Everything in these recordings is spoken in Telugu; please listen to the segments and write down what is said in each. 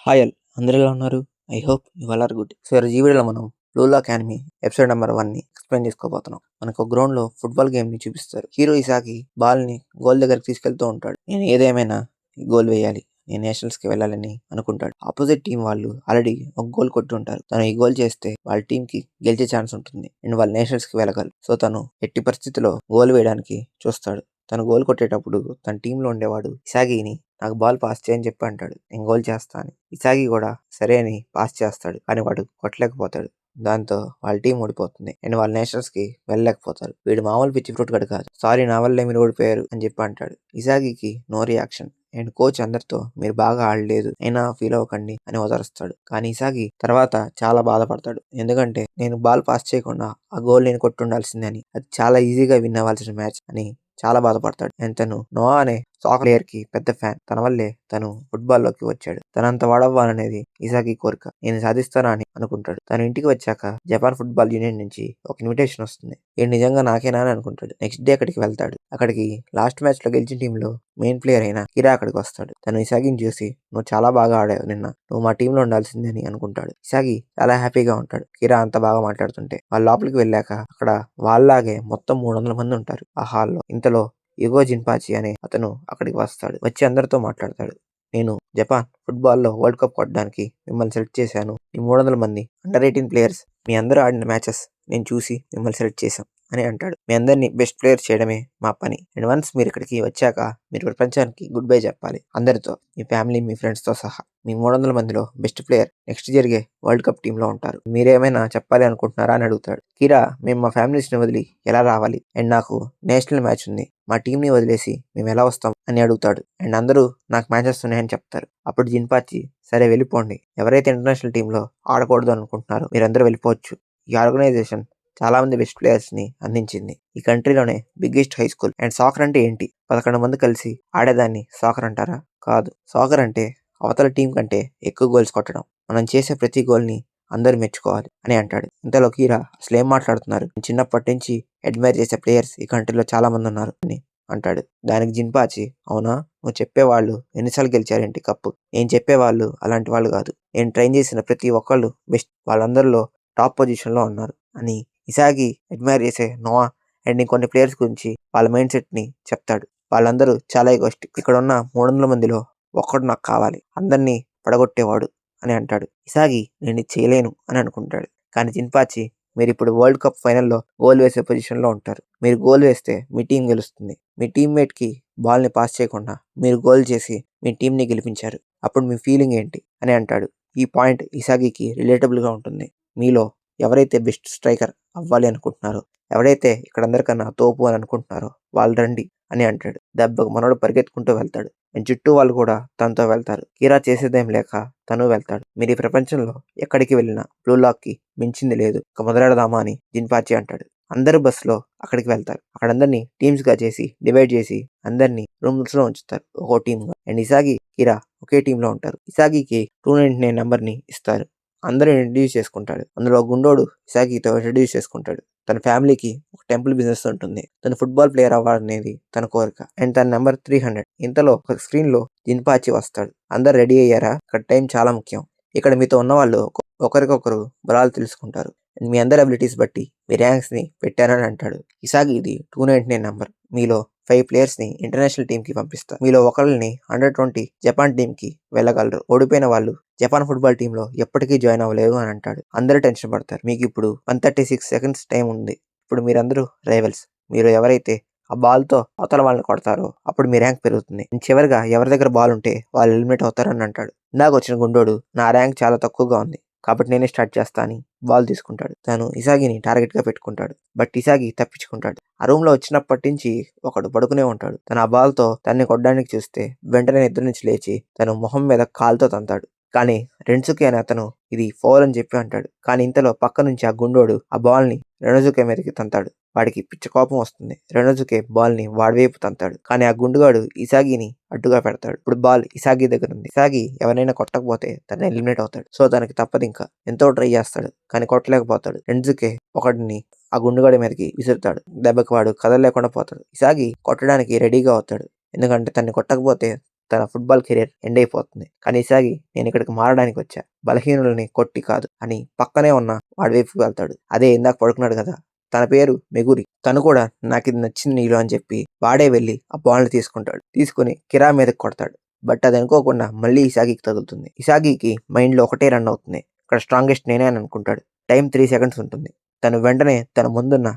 హాయ్ ఆల్ అందరూ ఎలా ఉన్నారు? I hope you all are good. So ఈరోజు ఈ వీడియోలో మనం లూలా అకాడమీ ఎపిసోడ్ నెంబర్ 1ని ఎక్స్ప్లెయిన్ చేసుకోబోతున్నాం. మనకు ఒక గ్రౌండ్ లో ఫుట్బాల్ గేమ్ ని చూపిస్తారు. హీరో ఇసాకి బాల్ ని గోల్ దగ్గరికి తీసుకెళ్తూ ఉంటాడు. నేను ఏదేమైనా గోల్ వేయాలి, నేను నేషనల్స్ కి వెళ్ళాలని అనుకుంటాడు. ఆపోజిట్ టీం వాళ్ళు ఆల్రెడీ ఒక గోల్ కొట్టి ఉంటారు. తను ఈ గోల్ చేస్తే వాళ్ళ టీం కి గెలిచే ఛాన్స్ ఉంటుంది అండ్ వాళ్ళు నేషనల్స్ కి వెళ్ళగలరు. సో తను ఎట్టి పరిస్థితిలో గోల్ వేయడానికి చూస్తాడు. తను గోల్ కొట్టేటప్పుడు తన టీంలో ఉండేవాడు ఇసాగిని నాకు బాల్ పాస్ చేయని చెప్పి అంటాడు. నేను గోల్ చేస్తా అని. ఇసాగి కూడా సరే అని పాస్ చేస్తాడు. కానీ వాడు కొట్టలేకపోతాడు. దాంతో వాళ్ళ టీం ఓడిపోతుంది అండ్ వాళ్ళ నేషనల్స్ కి వెళ్ళలేకపోతారు. వీడు మామూలు పిచ్చి ఫ్రూట్ గడు కాదు. సారీ నా వల్లే మీరు ఓడిపోయారు అని చెప్పి అంటాడు. ఇసాగికి నో రియాక్షన్ అండ్ కోచ్ అందరితో మీరు బాగా ఆడలేదు అయినా ఫీల్ అవ్వకండి అని ఓదారుస్తాడు. కానీ ఇసాగి తర్వాత చాలా బాధపడతాడు. ఎందుకంటే నేను బాల్ పాస్ చేయకుండా ఆ గోల్ నేను కొట్టుండాల్సిందే అని, అది చాలా ఈజీగా విన్ అవ్వాల్సిన మ్యాచ్ అని చాలా బాధపడతాడు. అండ్ తను నోవా అనే సాకర్ ప్లేయర్ కి పెద్ద ఫ్యాన్. తన వల్లే తను ఫుట్బాల్ లోకి వచ్చాడు. తనంత వాడవ్వాలనేది ఇసాకి కోరిక. నేను సాధిస్తానా అని అనుకుంటాడు. తను ఇంటికి వచ్చాక జపాన్ ఫుట్బాల్ యూనియన్ నుంచి ఒక ఇన్విటేషన్ వస్తుంది. ఇది నిజంగా నాకేనా అని అనుకుంటాడు. నెక్స్ట్ డే అక్కడికి వెళ్తాడు. అక్కడికి లాస్ట్ మ్యాచ్ లో గెలిచిన టీమ్ లో మెయిన్ ప్లేయర్ అయిన కిరా అక్కడికి వస్తాడు. తను ఇసాగిని చూసి నువ్వు చాలా బాగా ఆడావు నిన్న, నువ్వు మా టీంలో ఉండాల్సిందే అని అనుకుంటాడు. ఇసాగి చాలా హ్యాపీగా ఉంటాడు. కిరా అంత బాగా మాట్లాడుతుంటే వాళ్ళ లోపలికి వెళ్ళాక అక్కడ వాళ్ళలాగే మొత్తం 300 మంది ఉంటారు ఆ హాల్లో. ఇంతలో ఇగో జిన్పాచి అనే అతను అక్కడికి వస్తాడు. వచ్చి అందరితో మాట్లాడతాడు. నేను జపాన్ ఫుట్బాల్లో వరల్డ్ కప్ కొట్టడానికి మిమ్మల్ని సెలెక్ట్ చేశాను. ఈ 300 మంది అండర్ 18 ప్లేయర్స్ మీ అందరూ ఆడిన మ్యాచెస్ నేను చూసి మిమ్మల్ని సెలెక్ట్ చేశాం అని అంటాడు. మీ అందరినీ బెస్ట్ ప్లేయర్ చేయడమే మా పని. అండ్ వన్స్ మీరు ఇక్కడికి వచ్చాక మీరు ప్రపంచానికి గుడ్ బై చెప్పాలి అందరితో, మీ ఫ్యామిలీ మీ ఫ్రెండ్స్ తో సహా. మీ 300 మందిలో బెస్ట్ ప్లేయర్ నెక్స్ట్ జరిగే వరల్డ్ కప్ టీంలో ఉంటారు. మీరేమైనా చెప్పాలి అనుకుంటున్నారా అని అడుగుతాడు. కిరా మేము మా ఫ్యామిలీస్ ని వదిలి ఎలా రావాలి అండ్ నాకు నేషనల్ మ్యాచ్ ఉంది, మా టీం ని వదిలేసి మేము ఎలా వస్తాం అని అడుగుతాడు. అండ్ అందరూ నాకు మ్యాచెస్ ఉన్నాయని చెప్తారు. అప్పుడు జిన్పాచి సరే వెళ్ళిపోండి, ఎవరైతే ఇంటర్నేషనల్ టీంలో ఆడకూడదు అనుకుంటున్నారో మీరందరూ వెళ్ళిపోవచ్చు. ఈ ఆర్గనైజేషన్ చాలా మంది బెస్ట్ ప్లేయర్స్ ని అందించింది. ఈ కంట్రీలోనే biggest high school. And soccer అంటే ఏంటి? 11 మంది కలిసి ఆడేదాన్ని సాకర్ అంటారా? కాదు. సాకర్ అంటే అవతల టీం కంటే ఎక్కువ గోల్స్ కొట్టడం. మనం చేసే ప్రతి గోల్ ని అందరూ మెచ్చుకోవాలి అని అంటాడు. ఇంతలో కీరా అసలు ఏం మాట్లాడుతున్నారు, చిన్నప్పటి నుంచి అడ్మైర్ చేసే ప్లేయర్స్ ఈ కంట్రీలో చాలా మంది ఉన్నారు అని అంటాడు. దానికి జిన్పాచి అవునా, నువ్వు చెప్పేవాళ్ళు ఎన్నిసార్లు గెలిచారేంటి కప్పు? నేను చెప్పేవాళ్ళు అలాంటి వాళ్ళు కాదు. నేను ట్రైన్ చేసిన ప్రతి ఒక్కళ్ళు బెస్ట్, వాళ్ళందరిలో టాప్ పొజిషన్ లో ఉన్నారు అని ఇసాగి అడ్మైర్ చేసే నోవా అండ్ ఇంకొన్ని ప్లేయర్స్ గురించి వాళ్ళ మైండ్ సెట్ ని చెప్తాడు. వాళ్ళందరూ చాలా ఎగోస్టిక్. ఇక్కడ ఉన్న 300 మందిలో ఒక్కడు నాకు కావాలి, అందరినీ పడగొట్టేవాడు అని అంటాడు. ఇసాగి నేను ఇది చేయలేను అని అనుకుంటాడు. కానీ జిన్పాచి మీరు ఇప్పుడు వరల్డ్ కప్ ఫైనల్లో గోల్ వేసే పొజిషన్ లో ఉంటారు. మీరు గోల్ వేస్తే మీ టీం గెలుస్తుంది. మీ టీమ్మేట్ కి బాల్ ని పాస్ చేయకుండా మీరు గోల్ చేసి మీ టీం ని గెలిపించారు. అప్పుడు మీ ఫీలింగ్ ఏంటి అని అంటాడు. ఈ పాయింట్ ఇసాగికి రిలేటబుల్ గా ఉంటుంది. మీలో ఎవరైతే బెస్ట్ స్ట్రైకర్ అవ్వాలి అనుకుంటున్నారో, ఎవరైతే ఇక్కడ అందరికన్నా తోపు అని అనుకుంటున్నారో వాళ్ళు రండి అని అంటాడు. దెబ్బకు మనోడు పరిగెత్తుకుంటూ వెళ్తాడు. అండ్ చుట్టూ వాళ్ళు కూడా తనతో వెళ్తారు. కీరా చేసేదేం లేక తను వెళ్తాడు. మీరు ఈ ప్రపంచంలో ఎక్కడికి వెళ్ళినా బ్లూ లాక్ కి మించింది లేదు, ఇక మొదలెడదామా అని జిన్పాచి అంటాడు. అందరూ బస్సులో అక్కడికి వెళ్తారు. అక్కడ అందరినీ టీమ్స్ గా చేసి డివైడ్ చేసి అందరినీ రూమ్స్ లో ఉంచుతారు ఒక్కో టీమ్ గా. అండ్ ఇసాగి కిరా ఒకే టీమ్ లో ఉంటారు. ఇసాగికి 299 నెంబర్ ని ఇస్తారు. అందరూ ఇంట్రడ్యూస్ చేసుకుంటాడు. అందులో గుండోడు ఇసాగితో ఇంట్రడ్యూస్ చేసుకుంటాడు. తన ఫ్యామిలీకి ఒక టెంపుల్ బిజినెస్ ఉంటుంది. తను ఫుట్బాల్ ప్లేయర్ అవ్వాలనేది తన కోరిక. అండ్ తన నెంబర్ 300. ఇంతలో ఒక స్క్రీన్ లో జిన్పాచి వస్తాడు. అందరు రెడీ అయ్యారా? ఇక్కడ టైం చాలా ముఖ్యం. ఇక్కడ మీతో ఉన్న వాళ్ళు ఒకరికొకరు బలాలు తెలుసుకుంటారు. మీ అందరి అబిలిటీస్ బట్టి మీ ర్యాంక్స్ ని పెట్టారని అంటాడు. ఇసాగి ఇది 299 నెంబర్. మీలో 5 ప్లేయర్స్ ని ఇంటర్నేషనల్ టీమ్ కి పంపిస్తా. మీలో ఒకళ్ళని అండర్ 20 జపాన్ టీమ్ కి వెళ్ళగలరు. ఓడిపోయిన వాళ్ళు జపాన్ ఫుట్బాల్ టీమ్ లో ఎప్పటికీ జాయిన్ అవ్వలేరు అని అంటాడు. అందరూ టెన్షన్ పడతారు. మీకు ఇప్పుడు 136 సెకండ్స్ టైం ఉంది. ఇప్పుడు మీరందరూ రైవల్స్. మీరు ఎవరైతే ఆ బాల్ తో అవతల వాళ్ళని కొడతారో అప్పుడు మీ ర్యాంక్ పెరుగుతుంది. చివరిగా ఎవరి దగ్గర బాల్ ఉంటే వాళ్ళు ఎలిమినేట్ అవుతారని అంటాడు. ఇందాక వచ్చిన గుండోడు నా ర్యాంక్ చాలా తక్కువగా ఉంది కాబట్టి నేనే స్టార్ట్ చేస్తా అని బాల్ తీసుకుంటాడు. తను ఇసాగిని టార్గెట్ గా పెట్టుకుంటాడు. బట్ ఇసాగి తప్పించుకుంటాడు. ఆ రూమ్ లో వచ్చినప్పటి నుంచి ఒకడు పడుకునే ఉంటాడు. తను ఆ బాల్ తో తన్ని కొట్టడానికి చూస్తే వెంటనే నిద్ర నుంచి లేచి తను మొహం మీద కాలుతో తంతాడు. కానీ రెన్సుకే అనే అతను ఇది ఫౌల్ అని చెప్పి అంటాడు. కానీ ఇంతలో పక్క నుంచి ఆ గుండోడు ఆ బాల్ ని రెనోజుకే మీదకి తంతాడు. వాడికి పిచ్చ కోపం వస్తుంది. రెనోజుకే బాల్ ని వాడి వైపు తంతాడు. కానీ ఆ గుండుగాడు ఇసాగిని అడ్డుగా పెడతాడు. ఇప్పుడు బాల్ ఇసాగి దగ్గర ఉంది. ఇసాగి ఎవరైనా కొట్టకపోతే తను ఎలిమినేట్ అవుతాడు. సో తనకి తప్పదు, ఇంకా ఎంతో ట్రై చేస్తాడు కానీ కొట్టలేకపోతాడు. రెన్సుకే ఒకడిని ఆ గుండుగాడి మీదకి విసురుతాడు. దెబ్బకి వాడు కదలలేకుండా పోతాడు. ఇసాగి కొట్టడానికి రెడీగా అవుతాడు. ఎందుకంటే తన్ని కొట్టకపోతే తన ఫుట్బాల్ కెరీర్ ఎండ్ అయిపోతుంది. కానీ ఇసాగి నేను ఇక్కడికి మారడానికి వచ్చా, బలహీనులని కొట్టి కాదు అని పక్కనే ఉన్న వాడి వైపుకి వెళ్తాడు. అదే ఇందాక పడుకున్నాడు కదా, తన పేరు మెగురి. తను కూడా నాకు ఇది నచ్చింది నీలో అని చెప్పి వాడే వెళ్ళి ఆ బాల్ని తీసుకుంటాడు. తీసుకుని కిరా మీదకి కొడతాడు. బట్ అది అనుకోకుండా మళ్ళీ ఇసాగికి తగులుతుంది. ఇసాగికి మైండ్లో ఒకటే రన్ అవుతుంది, ఇక్కడ స్ట్రాంగెస్ట్ నేనే అని అనుకుంటాడు. టైం 3 seconds ఉంటుంది. తను వెంటనే తన ముందున్న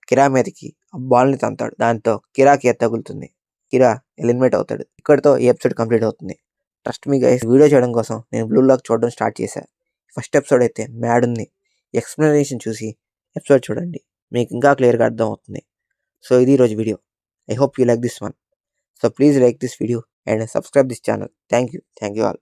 కిరా మీదకి ఆ బాల్ని తంతాడు. దాంతో కిరాకి తగులుతుంది. కిరా ఎలిమినేట్ అవుతాడు. ఇక్కడితో ఈ ఎపిసోడ్ కంప్లీట్ అవుతుంది. ట్రస్ట్ మీ గైస్, వీడియో చేయడం కోసం నేను బ్లూ లాక్ చూడడం స్టార్ట్ చేశాను. ఫస్ట్ ఎపిసోడ్ అయితే మ్యాడ్ ఉంది. ఎక్స్ప్లెనేషన్ చూసి ఎపిసోడ్ చూడండి, మీకు ఇంకా క్లియర్గా అర్థం అవుతుంది. సో ఇది ఈరోజు video. I hope you like this one. So please like this video and subscribe this channel. Thank you all.